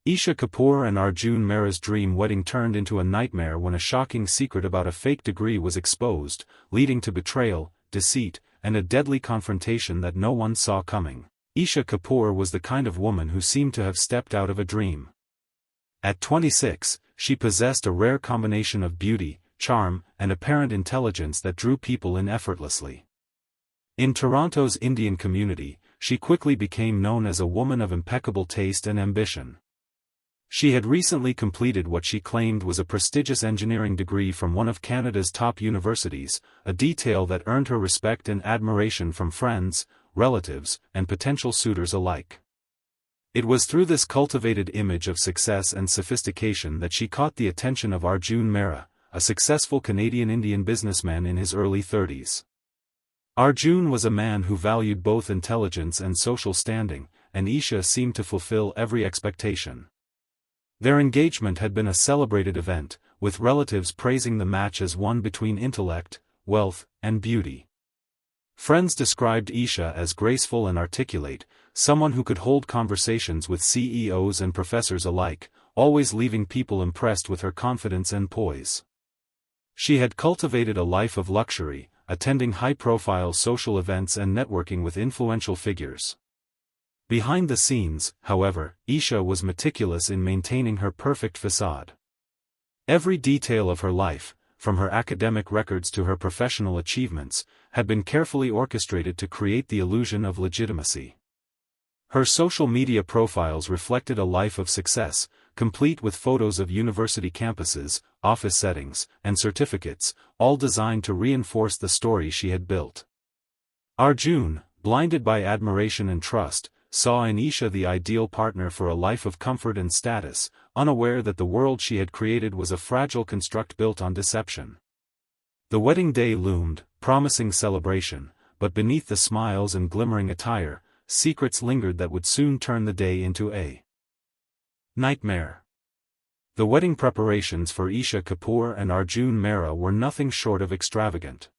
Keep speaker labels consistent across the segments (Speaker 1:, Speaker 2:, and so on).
Speaker 1: Isha Kapoor and Arjun Mehra's dream wedding turned into a nightmare when a shocking secret about a fake degree was exposed, leading to betrayal, deceit, and a deadly confrontation that no one saw coming. Isha Kapoor was the kind of woman who seemed to have stepped out of a dream. At 26, she possessed a rare combination of beauty, charm, and apparent intelligence that drew people in effortlessly. In Toronto's Indian community, she quickly became known as a woman of impeccable taste and ambition. She had recently completed what she claimed was a prestigious engineering degree from one of Canada's top universities, a detail that earned her respect and admiration from friends, relatives, and potential suitors alike. It was through this cultivated image of success and sophistication that she caught the attention of Arjun Mehra, a successful Canadian Indian businessman in his early 30s. Arjun was a man who valued both intelligence and social standing, and Isha seemed to fulfill every expectation. Their engagement had been a celebrated event, with relatives praising the match as one between intellect, wealth, and beauty. Friends described Isha as graceful and articulate, someone who could hold conversations with CEOs and professors alike, always leaving people impressed with her confidence and poise. She had cultivated a life of luxury, attending high-profile social events and networking with influential figures. Behind the scenes, however, Isha was meticulous in maintaining her perfect facade. Every detail of her life, from her academic records to her professional achievements, had been carefully orchestrated to create the illusion of legitimacy. Her social media profiles reflected a life of success, complete with photos of university campuses, office settings, and certificates, all designed to reinforce the story she had built. Arjun, blinded by admiration and trust, saw in Isha the ideal partner for a life of comfort and status, unaware that the world she had created was a fragile construct built on deception. The wedding day loomed, promising celebration, but beneath the smiles and glimmering attire, secrets lingered that would soon turn the day into a nightmare. The wedding preparations for Isha Kapoor and Arjun Mehra were nothing short of extravagant.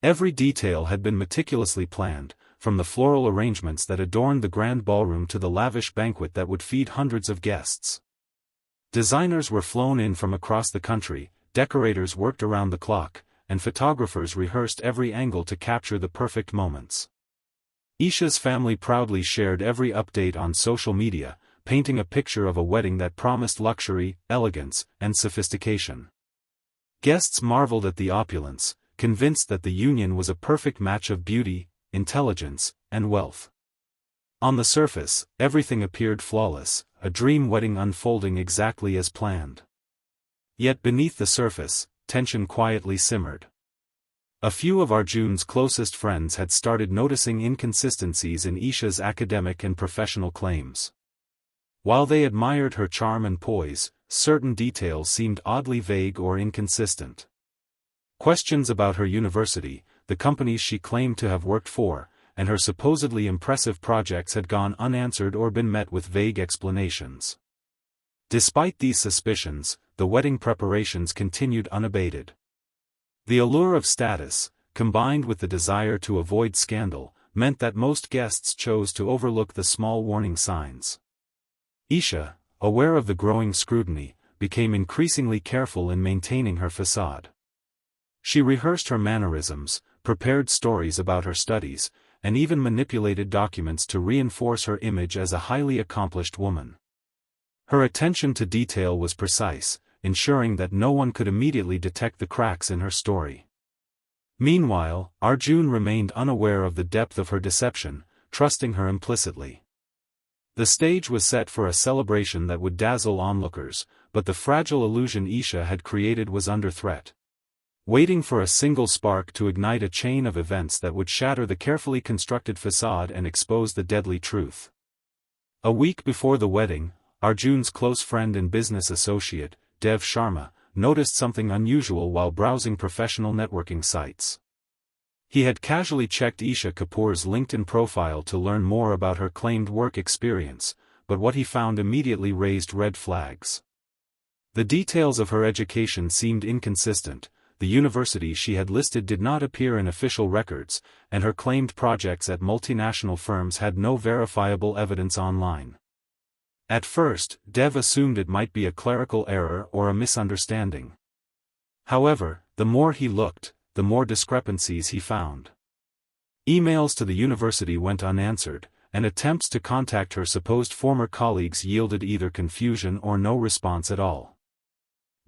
Speaker 1: Every detail had been meticulously planned, from the floral arrangements that adorned the grand ballroom to the lavish banquet that would feed hundreds of guests. Designers were flown in from across the country, decorators worked around the clock, and photographers rehearsed every angle to capture the perfect moments. Isha's family proudly shared every update on social media, painting a picture of a wedding that promised luxury, elegance, and sophistication. Guests marveled at the opulence, convinced that the union was a perfect match of beauty, intelligence, and wealth. On the surface, everything appeared flawless, a dream wedding unfolding exactly as planned. Yet beneath the surface, tension quietly simmered. A few of Arjun's closest friends had started noticing inconsistencies in Isha's academic and professional claims. While they admired her charm and poise, certain details seemed oddly vague or inconsistent. Questions about her university, the companies she claimed to have worked for, and her supposedly impressive projects had gone unanswered or been met with vague explanations. Despite these suspicions, the wedding preparations continued unabated. The allure of status, combined with the desire to avoid scandal, meant that most guests chose to overlook the small warning signs. Isha, aware of the growing scrutiny, became increasingly careful in maintaining her facade. She rehearsed her mannerisms, prepared stories about her studies, and even manipulated documents to reinforce her image as a highly accomplished woman. Her attention to detail was precise, ensuring that no one could immediately detect the cracks in her story. Meanwhile, Arjun remained unaware of the depth of her deception, trusting her implicitly. The stage was set for a celebration that would dazzle onlookers, but the fragile illusion Isha had created was under threat. Waiting for a single spark to ignite a chain of events that would shatter the carefully constructed facade and expose the deadly truth. A week before the wedding, Arjun's close friend and business associate, Dev Sharma, noticed something unusual while browsing professional networking sites. He had casually checked Isha Kapoor's LinkedIn profile to learn more about her claimed work experience, but what he found immediately raised red flags. The details of her education seemed inconsistent. The university she had listed did not appear in official records, and her claimed projects at multinational firms had no verifiable evidence online. At first, Dev assumed it might be a clerical error or a misunderstanding. However, the more he looked, the more discrepancies he found. Emails to the university went unanswered, and attempts to contact her supposed former colleagues yielded either confusion or no response at all.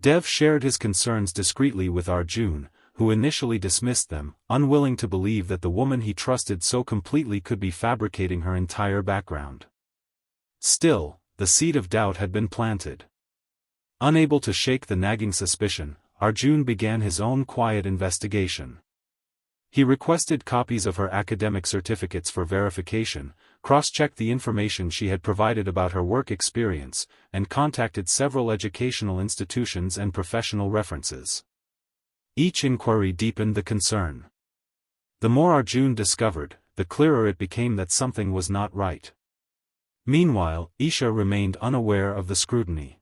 Speaker 1: Dev shared his concerns discreetly with Arjun, who initially dismissed them, unwilling to believe that the woman he trusted so completely could be fabricating her entire background. Still, the seed of doubt had been planted. Unable to shake the nagging suspicion, Arjun began his own quiet investigation. He requested copies of her academic certificates for verification, cross-checked the information she had provided about her work experience, and contacted several educational institutions and professional references. Each inquiry deepened the concern. The more Arjun discovered, the clearer it became that something was not right. Meanwhile, Isha remained unaware of the scrutiny.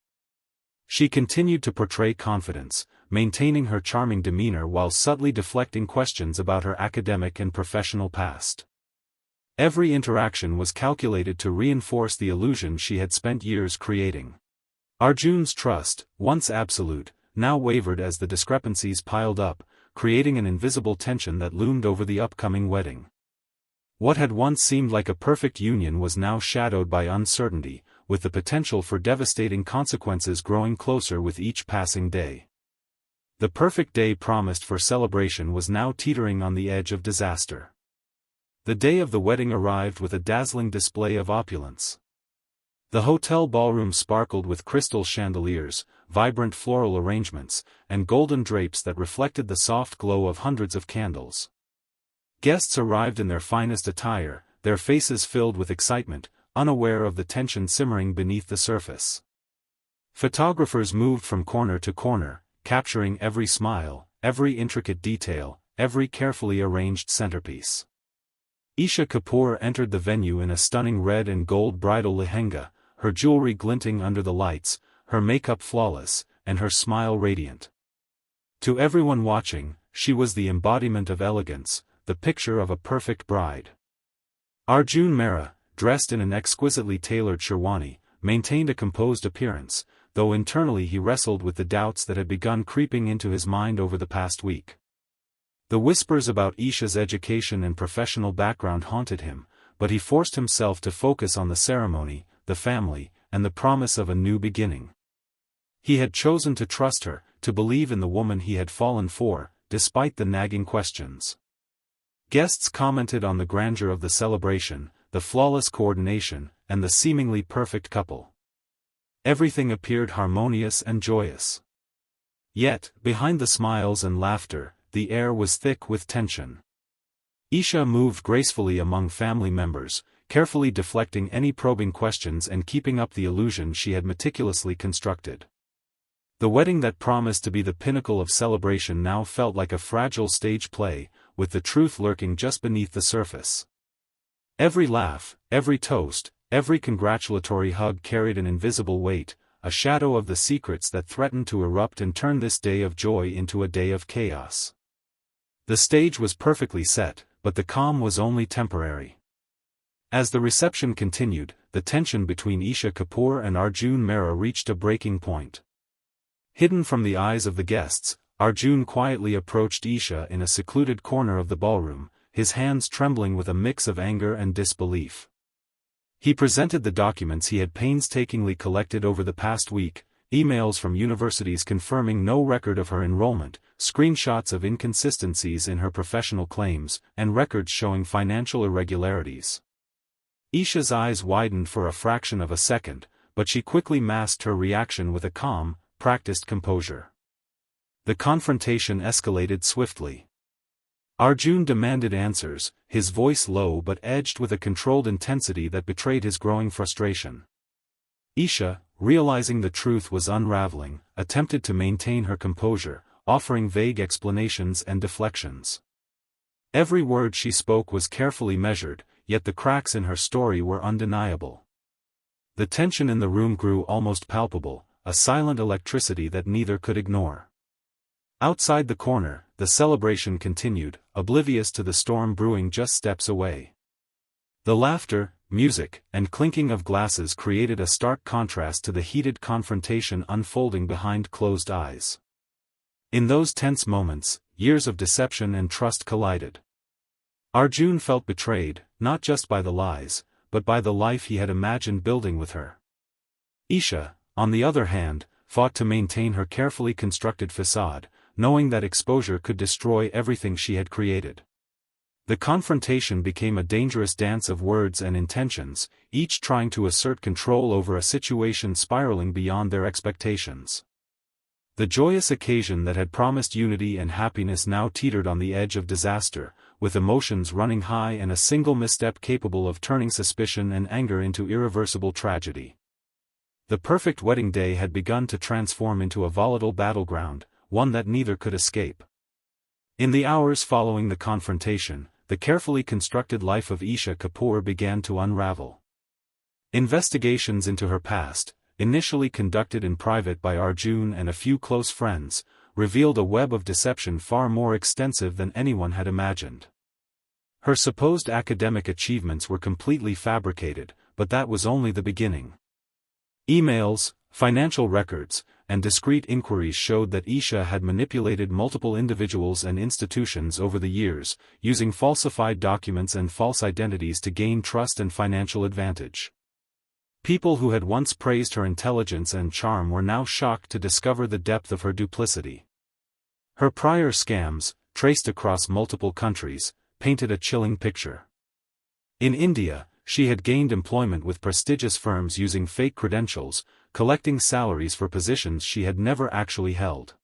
Speaker 1: She continued to portray confidence, maintaining her charming demeanor while subtly deflecting questions about her academic and professional past. Every interaction was calculated to reinforce the illusion she had spent years creating. Arjun's trust, once absolute, now wavered as the discrepancies piled up, creating an invisible tension that loomed over the upcoming wedding. What had once seemed like a perfect union was now shadowed by uncertainty, with the potential for devastating consequences growing closer with each passing day. The perfect day promised for celebration was now teetering on the edge of disaster. The day of the wedding arrived with a dazzling display of opulence. The hotel ballroom sparkled with crystal chandeliers, vibrant floral arrangements, and golden drapes that reflected the soft glow of hundreds of candles. Guests arrived in their finest attire, their faces filled with excitement, unaware of the tension simmering beneath the surface. Photographers moved from corner to corner, capturing every smile, every intricate detail, every carefully arranged centerpiece. Isha Kapoor entered the venue in a stunning red and gold bridal lehenga, her jewelry glinting under the lights, her makeup flawless, and her smile radiant. To everyone watching, she was the embodiment of elegance, the picture of a perfect bride. Arjun Mehra, dressed in an exquisitely tailored sherwani, maintained a composed appearance, though internally he wrestled with the doubts that had begun creeping into his mind over the past week. The whispers about Isha's education and professional background haunted him, but he forced himself to focus on the ceremony, the family, and the promise of a new beginning. He had chosen to trust her, to believe in the woman he had fallen for, despite the nagging questions. Guests commented on the grandeur of the celebration, the flawless coordination, and the seemingly perfect couple. Everything appeared harmonious and joyous. Yet, behind the smiles and laughter, the air was thick with tension. Isha moved gracefully among family members, carefully deflecting any probing questions and keeping up the illusion she had meticulously constructed. The wedding that promised to be the pinnacle of celebration now felt like a fragile stage play, with the truth lurking just beneath the surface. Every laugh, every toast, every congratulatory hug carried an invisible weight, a shadow of the secrets that threatened to erupt and turn this day of joy into a day of chaos. The stage was perfectly set, but the calm was only temporary. As the reception continued, the tension between Isha Kapoor and Arjun Mehra reached a breaking point. Hidden from the eyes of the guests, Arjun quietly approached Isha in a secluded corner of the ballroom, his hands trembling with a mix of anger and disbelief. He presented the documents he had painstakingly collected over the past week, emails from universities confirming no record of her enrollment, screenshots of inconsistencies in her professional claims, and records showing financial irregularities. Isha's eyes widened for a fraction of a second, but she quickly masked her reaction with a calm, practiced composure. The confrontation escalated swiftly. Arjun demanded answers, his voice low but edged with a controlled intensity that betrayed his growing frustration. Isha, realizing the truth was unraveling, attempted to maintain her composure, offering vague explanations and deflections. Every word she spoke was carefully measured, yet the cracks in her story were undeniable. The tension in the room grew almost palpable, a silent electricity that neither could ignore. Outside the corner, the celebration continued, oblivious to the storm brewing just steps away. The laughter, music, and clinking of glasses created a stark contrast to the heated confrontation unfolding behind closed eyes. In those tense moments, years of deception and trust collided. Arjun felt betrayed, not just by the lies, but by the life he had imagined building with her. Isha, on the other hand, fought to maintain her carefully constructed facade, knowing that exposure could destroy everything she had created. The confrontation became a dangerous dance of words and intentions, each trying to assert control over a situation spiraling beyond their expectations. The joyous occasion that had promised unity and happiness now teetered on the edge of disaster, with emotions running high and a single misstep capable of turning suspicion and anger into irreversible tragedy. The perfect wedding day had begun to transform into a volatile battleground, one that neither could escape. In the hours following the confrontation, the carefully constructed life of Isha Kapoor began to unravel. Investigations into her past, initially conducted in private by Arjun and a few close friends, revealed a web of deception far more extensive than anyone had imagined. Her supposed academic achievements were completely fabricated, but that was only the beginning. Emails, financial records, and discreet inquiries showed that Isha had manipulated multiple individuals and institutions over the years, using falsified documents and false identities to gain trust and financial advantage. People who had once praised her intelligence and charm were now shocked to discover the depth of her duplicity. Her prior scams, traced across multiple countries, painted a chilling picture. In India, she had gained employment with prestigious firms using fake credentials, collecting salaries for positions she had never actually held.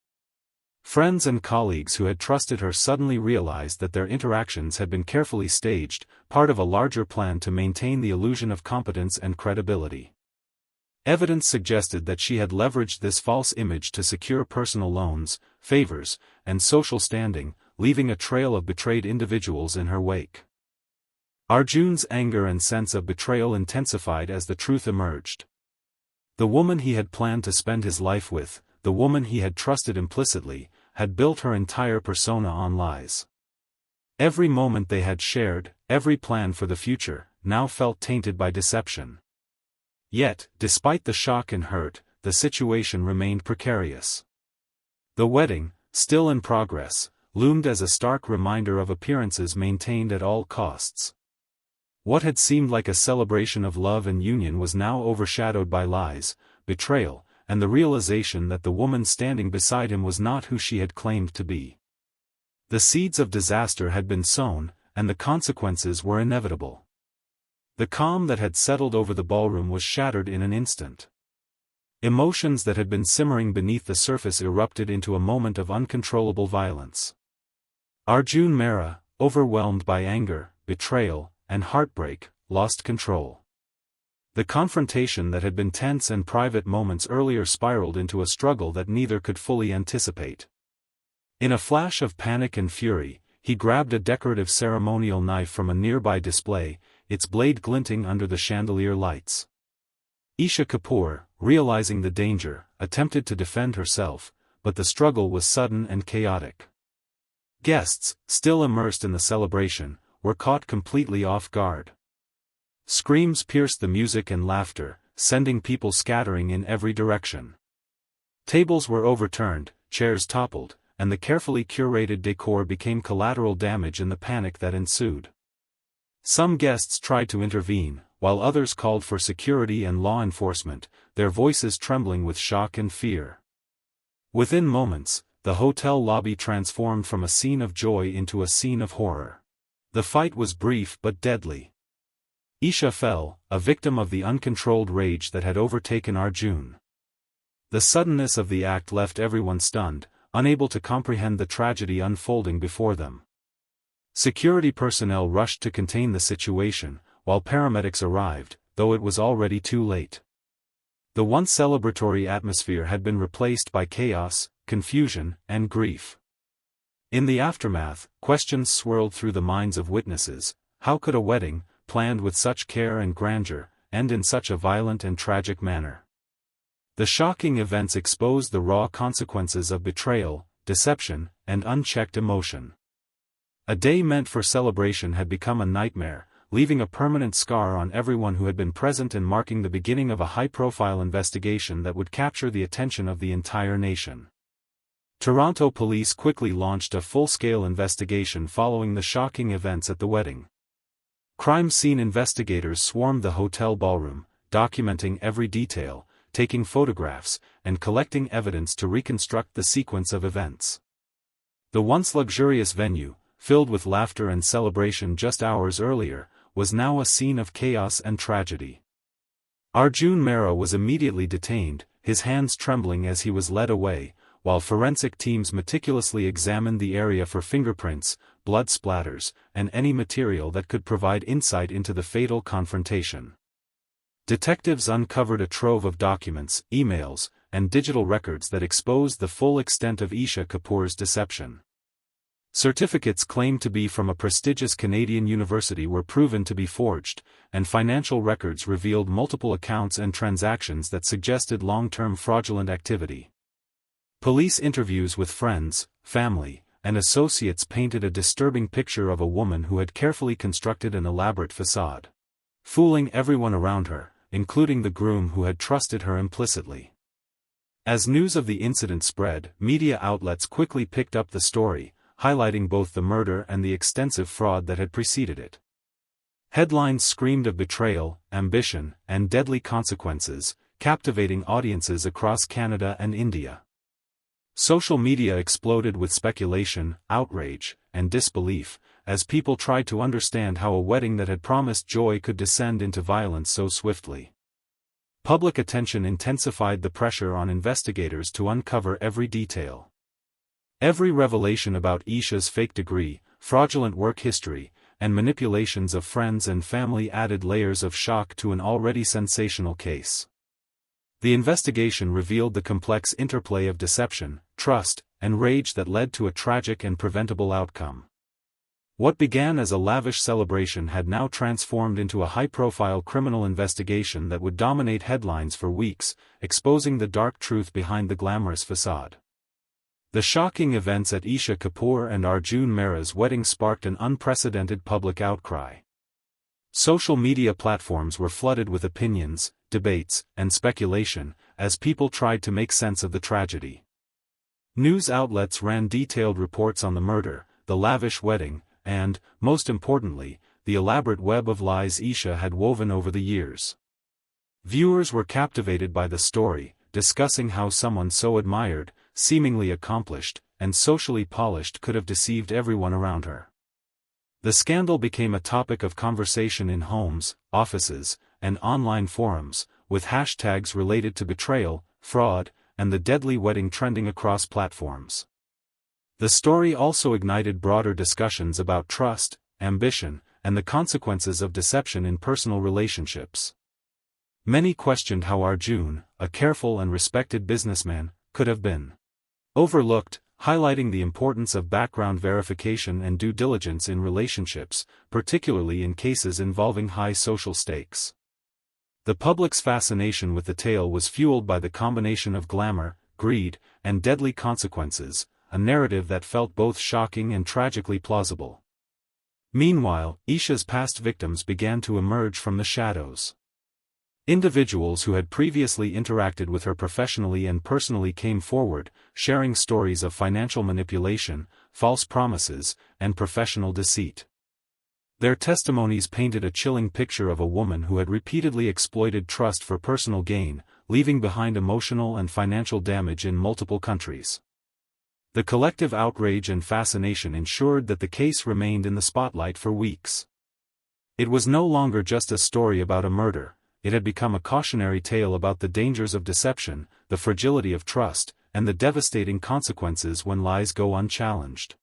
Speaker 1: Friends and colleagues who had trusted her suddenly realized that their interactions had been carefully staged, part of a larger plan to maintain the illusion of competence and credibility. Evidence suggested that she had leveraged this false image to secure personal loans, favors, and social standing, leaving a trail of betrayed individuals in her wake. Arjun's anger and sense of betrayal intensified as the truth emerged. The woman he had planned to spend his life with, the woman he had trusted implicitly, had built her entire persona on lies. Every moment they had shared, every plan for the future, now felt tainted by deception. Yet, despite the shock and hurt, the situation remained precarious. The wedding, still in progress, loomed as a stark reminder of appearances maintained at all costs. What had seemed like a celebration of love and union was now overshadowed by lies, betrayal, and the realization that the woman standing beside him was not who she had claimed to be. The seeds of disaster had been sown, and the consequences were inevitable. The calm that had settled over the ballroom was shattered in an instant. Emotions that had been simmering beneath the surface erupted into a moment of uncontrollable violence. Arjun Mehra, overwhelmed by anger, betrayal, and heartbreak, lost control. The confrontation that had been tense and private moments earlier spiraled into a struggle that neither could fully anticipate. In a flash of panic and fury, he grabbed a decorative ceremonial knife from a nearby display, its blade glinting under the chandelier lights. Isha Kapoor, realizing the danger, attempted to defend herself, but the struggle was sudden and chaotic. Guests, still immersed in the celebration, were caught completely off guard. Screams pierced the music and laughter, sending people scattering in every direction. Tables were overturned, chairs toppled, and the carefully curated decor became collateral damage in the panic that ensued. Some guests tried to intervene, while others called for security and law enforcement, their voices trembling with shock and fear. Within moments, the hotel lobby transformed from a scene of joy into a scene of horror. The fight was brief but deadly. Isha fell, a victim of the uncontrolled rage that had overtaken Arjun. The suddenness of the act left everyone stunned, unable to comprehend the tragedy unfolding before them. Security personnel rushed to contain the situation, while paramedics arrived, though it was already too late. The once celebratory atmosphere had been replaced by chaos, confusion, and grief. In the aftermath, questions swirled through the minds of witnesses. How could a wedding, planned with such care and grandeur, end in such a violent and tragic manner? The shocking events exposed the raw consequences of betrayal, deception, and unchecked emotion. A day meant for celebration had become a nightmare, leaving a permanent scar on everyone who had been present and marking the beginning of a high-profile investigation that would capture the attention of the entire nation. Toronto police quickly launched a full-scale investigation following the shocking events at the wedding. Crime scene investigators swarmed the hotel ballroom, documenting every detail, taking photographs, and collecting evidence to reconstruct the sequence of events. The once luxurious venue, filled with laughter and celebration just hours earlier, was now a scene of chaos and tragedy. Arjun Mehra was immediately detained, his hands trembling as he was led away, while forensic teams meticulously examined the area for fingerprints, blood splatters, and any material that could provide insight into the fatal confrontation. Detectives uncovered a trove of documents, emails, and digital records that exposed the full extent of Isha Kapoor's deception. Certificates claimed to be from a prestigious Canadian university were proven to be forged, and financial records revealed multiple accounts and transactions that suggested long-term fraudulent activity. Police interviews with friends, family, and associates painted a disturbing picture of a woman who had carefully constructed an elaborate facade, fooling everyone around her, including the groom who had trusted her implicitly. As news of the incident spread, media outlets quickly picked up the story, highlighting both the murder and the extensive fraud that had preceded it. Headlines screamed of betrayal, ambition, and deadly consequences, captivating audiences across Canada and India. Social media exploded with speculation, outrage, and disbelief, as people tried to understand how a wedding that had promised joy could descend into violence so swiftly. Public attention intensified the pressure on investigators to uncover every detail. Every revelation about Isha's fake degree, fraudulent work history, and manipulations of friends and family added layers of shock to an already sensational case. The investigation revealed the complex interplay of deception, trust, and rage that led to a tragic and preventable outcome. What began as a lavish celebration had now transformed into a high-profile criminal investigation that would dominate headlines for weeks, exposing the dark truth behind the glamorous facade. The shocking events at Isha Kapoor and Arjun Mehra's wedding sparked an unprecedented public outcry. Social media platforms were flooded with opinions, debates, and speculation, as people tried to make sense of the tragedy. News outlets ran detailed reports on the murder, the lavish wedding, and, most importantly, the elaborate web of lies Isha had woven over the years. Viewers were captivated by the story, discussing how someone so admired, seemingly accomplished, and socially polished could have deceived everyone around her. The scandal became a topic of conversation in homes, offices, and online forums, with hashtags related to betrayal, fraud, and the deadly wedding trending across platforms. The story also ignited broader discussions about trust, ambition, and the consequences of deception in personal relationships. Many questioned how Arjun, a careful and respected businessman, could have been overlooked, highlighting the importance of background verification and due diligence in relationships, particularly in cases involving high social stakes. The public's fascination with the tale was fueled by the combination of glamour, greed, and deadly consequences, a narrative that felt both shocking and tragically plausible. Meanwhile, Isha's past victims began to emerge from the shadows. Individuals who had previously interacted with her professionally and personally came forward, sharing stories of financial manipulation, false promises, and professional deceit. Their testimonies painted a chilling picture of a woman who had repeatedly exploited trust for personal gain, leaving behind emotional and financial damage in multiple countries. The collective outrage and fascination ensured that the case remained in the spotlight for weeks. It was no longer just a story about a murder. It had become a cautionary tale about the dangers of deception, the fragility of trust, and the devastating consequences when lies go unchallenged.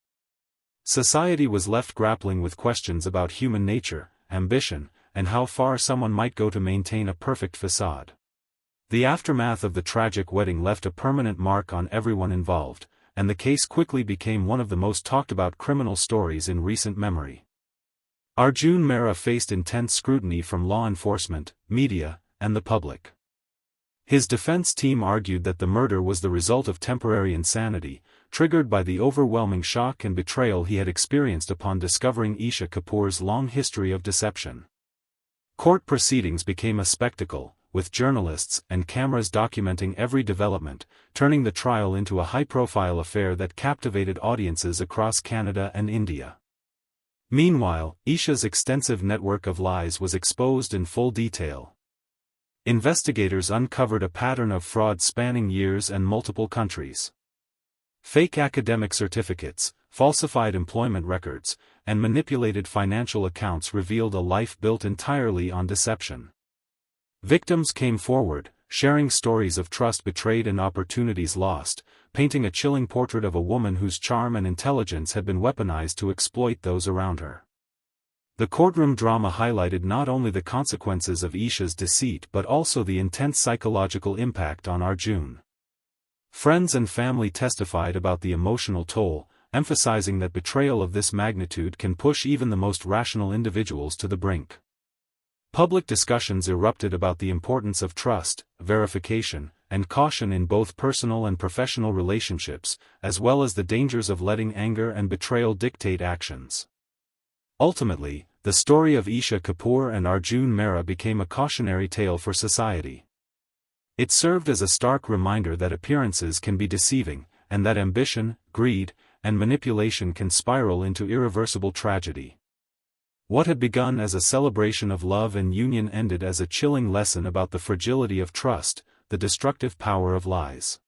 Speaker 1: Society was left grappling with questions about human nature, ambition, and how far someone might go to maintain a perfect facade. The aftermath of the tragic wedding left a permanent mark on everyone involved, and the case quickly became one of the most talked about criminal stories in recent memory. Arjun Mehra faced intense scrutiny from law enforcement, media, and the public. His defense team argued that the murder was the result of temporary insanity, triggered by the overwhelming shock and betrayal he had experienced upon discovering Isha Kapoor's long history of deception. Court proceedings became a spectacle, with journalists and cameras documenting every development, turning the trial into a high-profile affair that captivated audiences across Canada and India. Meanwhile, Isha's extensive network of lies was exposed in full detail. Investigators uncovered a pattern of fraud spanning years and multiple countries. Fake academic certificates, falsified employment records, and manipulated financial accounts revealed a life built entirely on deception. Victims came forward, sharing stories of trust betrayed and opportunities lost, painting a chilling portrait of a woman whose charm and intelligence had been weaponized to exploit those around her. The courtroom drama highlighted not only the consequences of Isha's deceit but also the intense psychological impact on Arjun. Friends and family testified about the emotional toll, emphasizing that betrayal of this magnitude can push even the most rational individuals to the brink. Public discussions erupted about the importance of trust, verification, and caution in both personal and professional relationships, as well as the dangers of letting anger and betrayal dictate actions. Ultimately, the story of Isha Kapoor and Arjun Mehra became a cautionary tale for society. It served as a stark reminder that appearances can be deceiving, and that ambition, greed, and manipulation can spiral into irreversible tragedy. What had begun as a celebration of love and union ended as a chilling lesson about the fragility of trust, the destructive power of lies.